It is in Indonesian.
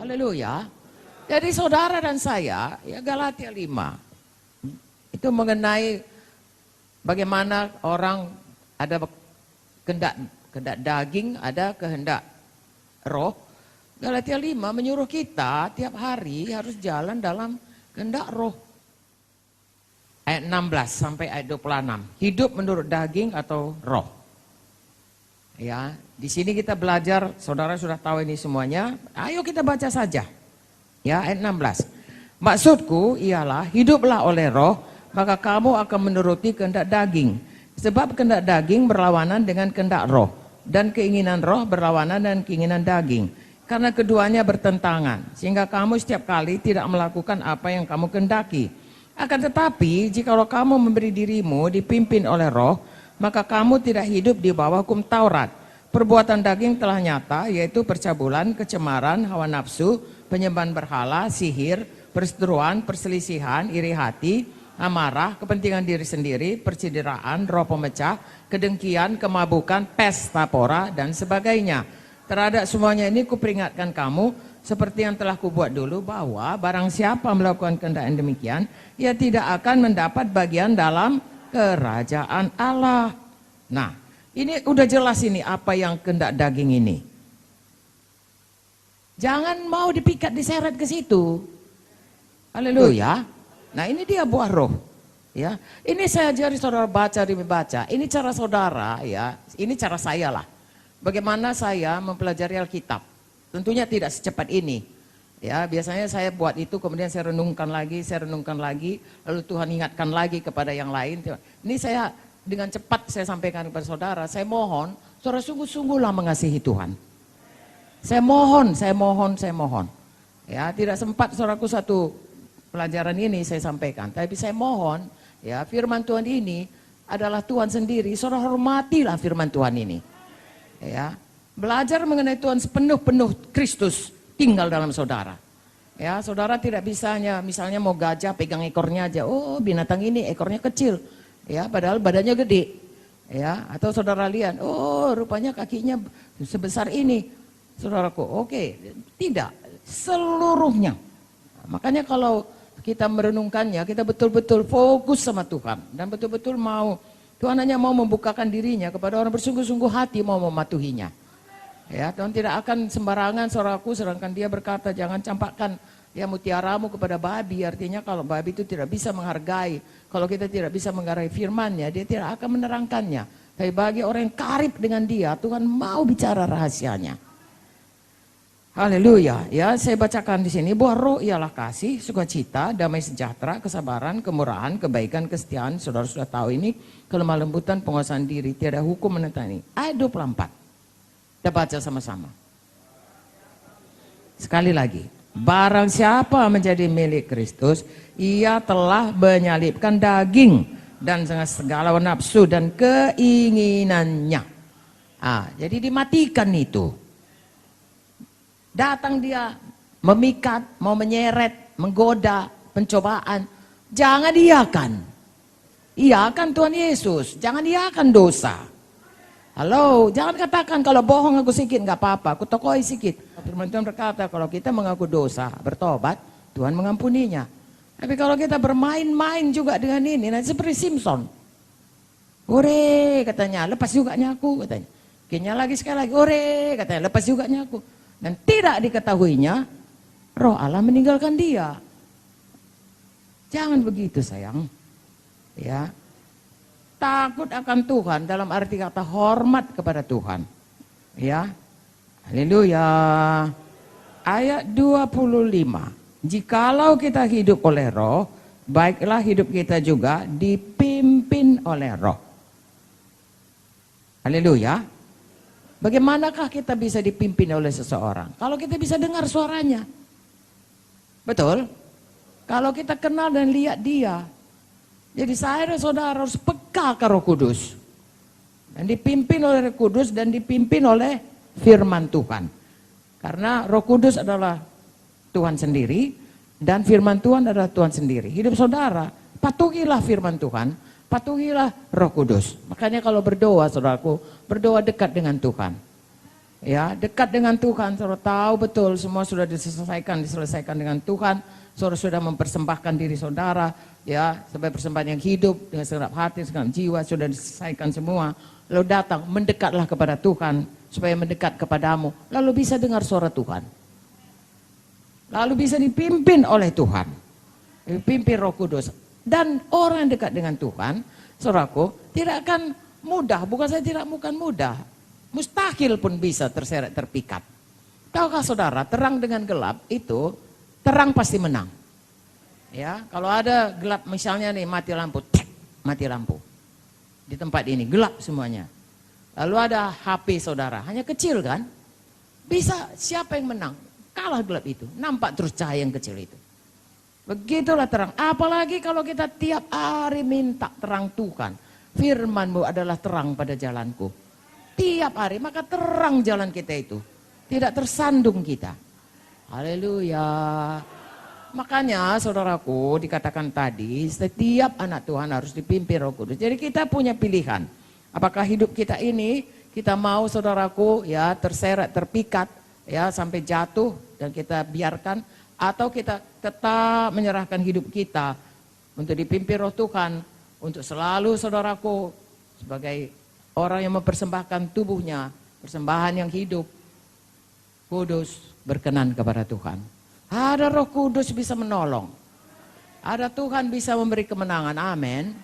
Haleluya. Jadi saudara dan saya, ya Galatia 5. Itu mengenai bagaimana orang ada kehendak daging, ada kehendak roh. Galatia 5 menyuruh kita tiap hari harus jalan dalam kehendak roh. Ayat 16 sampai ayat 26. Hidup menurut daging atau roh. Ya, di sini kita belajar, saudara sudah tahu ini semuanya. Ayo kita baca saja. Ya, ayat 16. Maksudku ialah hiduplah oleh roh, maka kamu akan menuruti kehendak daging. Sebab kehendak daging berlawanan dengan kehendak roh, dan keinginan roh berlawanan dengan keinginan daging. Karena keduanya bertentangan, sehingga kamu setiap kali tidak melakukan apa yang kamu kehendaki. Akan tetapi, jikalau kamu memberi dirimu dipimpin oleh roh, maka kamu tidak hidup di bawah hukum Taurat. Perbuatan daging telah nyata, yaitu percabulan, kecemaran, hawa nafsu, penyembahan berhala, sihir, perseteruan, perselisihan, iri hati, amarah, kepentingan diri sendiri, percideraan, roh pemecah, kedengkian, kemabukan, pesta pora, dan sebagainya. Terhadap semuanya ini kuperingatkan kamu, seperti yang telah kubuat dulu, bahwa barang siapa melakukan kehendak yang demikian, ia tidak akan mendapat bagian dalam kerajaan Allah. Nah, ini udah jelas ini apa yang kehendak daging ini. Jangan mau dipikat diseret ke situ. Haleluya. Nah, ini dia buah roh. Ya, ini saya ajari saudara baca demi baca. Ini cara saudara, ya. Ini cara saya lah. Bagaimana saya mempelajari Alkitab. Tentunya tidak secepat ini. Ya, biasanya saya buat itu, kemudian saya renungkan lagi, lalu Tuhan ingatkan lagi kepada yang lain. Ini saya dengan cepat saya sampaikan kepada saudara. Saya mohon, saudara sungguh-sungguhlah mengasihi Tuhan. Saya mohon. Ya, tidak sempat saudaraku satu pelajaran ini saya sampaikan, tapi saya mohon, ya, firman Tuhan ini adalah Tuhan sendiri. Saudara hormatilah firman Tuhan ini. Ya, belajar mengenai Tuhan sepenuh-penuh Kristus tinggal dalam saudara. Ya, saudara tidak bisa hanya misalnya mau gajah pegang ekornya aja. Oh, binatang ini ekornya kecil. Ya, padahal badannya gede. Ya, atau saudara lihat, oh, rupanya kakinya sebesar ini. Saudaraku, oke, tidak seluruhnya. Makanya kalau kita merenungkannya, kita betul-betul fokus sama Tuhan dan betul-betul mau, Tuhan hanya mau membukakan dirinya kepada orang bersungguh-sungguh hati mau mematuhinya. Ya, Tuhan tidak akan sembarangan saudaraku, sedangkan dia berkata jangan campakkan ya mutiaramu kepada babi. Artinya kalau babi itu tidak bisa menghargai, kalau kita tidak bisa menghargai firman-Nya, dia tidak akan menerangkannya. Tapi bagi orang yang karib dengan dia, Tuhan mau bicara rahasianya. Haleluya. Ya, saya bacakan di sini bahwa roh ialah kasih, sukacita, damai sejahtera, kesabaran, kemurahan, kebaikan, kesetiaan. Saudara sudah tahu ini, kelemah lembutan, penguasaan diri, tiada hukum menentang ini. Ayat 24. Kita baca sama-sama. Sekali lagi. Barang siapa menjadi milik Kristus, ia telah menyalibkan daging dan segala nafsu dan keinginannya. Jadi dimatikan itu. Datang dia memikat, mau menyeret, menggoda, pencobaan. Jangan iakan. Iakan Tuhan Yesus. Jangan iakan dosa. Halo, jangan katakan kalau bohong aku sedikit nggak apa-apa, aku tokoi sedikit. Firman Tuhan berkata kalau kita mengaku dosa, bertobat, Tuhan mengampuninya. Tapi kalau kita bermain-main juga dengan ini, nanti seperti Simpson. Ore katanya, lepas juga nyaku katanya. Kayaknya lagi sekali lagi, ore katanya, lepas juga nyaku. Dan tidak diketahuinya, roh Allah meninggalkan dia. Jangan begitu sayang. Ya, takut akan Tuhan dalam arti kata hormat kepada Tuhan. Ya, haleluya. Ayat 25. Jikalau kita hidup oleh roh, baiklah hidup kita juga dipimpin oleh roh. Haleluya. Bagaimanakah kita bisa dipimpin oleh seseorang? Kalau kita bisa dengar suaranya. Betul? Kalau kita kenal dan lihat dia. Jadi saya dan saudara harus peka ke Roh Kudus. Dan dipimpin oleh Roh Kudus dan dipimpin oleh firman Tuhan. Karena Roh Kudus adalah Tuhan sendiri dan firman Tuhan adalah Tuhan sendiri. Hidup saudara, patuhilah firman Tuhan, patuhilah Roh Kudus. Makanya kalau berdoa, saudaraku, berdoa dekat dengan Tuhan. Ya, dekat dengan Tuhan, saudara tahu betul semua sudah diselesaikan dengan Tuhan. Saudara sudah mempersembahkan diri saudara, ya, sebagai persembahan yang hidup dengan segenap hati, segenap jiwa, sudah diselesaikan semua. Lalu datang, mendekatlah kepada Tuhan supaya mendekat kepadamu. Lalu bisa dengar suara Tuhan. Lalu bisa dipimpin oleh Tuhan, dipimpin Roh Kudus. Dan orang yang dekat dengan Tuhan, saudaraku, tidak akan mudah. Bukan saja tidak bukan mudah, mustahil pun bisa terseret terpikat. Tahukah saudara, terang dengan gelap itu, terang pasti menang. Ya, kalau ada gelap misalnya nih, mati lampu, mati lampu. Di tempat ini gelap semuanya. Lalu ada HP saudara, hanya kecil kan? Bisa siapa yang menang? Kalah gelap itu, nampak terus cahaya yang kecil itu. Begitulah terang. Apalagi kalau kita tiap hari minta terang Tuhan. Firman-Mu adalah terang pada jalanku. Tiap hari, maka terang jalan kita itu. Tidak tersandung kita. Haleluya. Makanya saudaraku dikatakan tadi, setiap anak Tuhan harus dipimpin Roh Kudus. Jadi kita punya pilihan. Apakah hidup kita ini, kita mau saudaraku ya terseret, terpikat, ya sampai jatuh dan kita biarkan. Atau kita tetap menyerahkan hidup kita untuk dipimpin Roh Tuhan. Untuk selalu saudaraku sebagai orang yang mempersembahkan tubuhnya, persembahan yang hidup, kudus, berkenan kepada Tuhan. Ada Roh Kudus bisa menolong. Ada Tuhan bisa memberi kemenangan. Amin.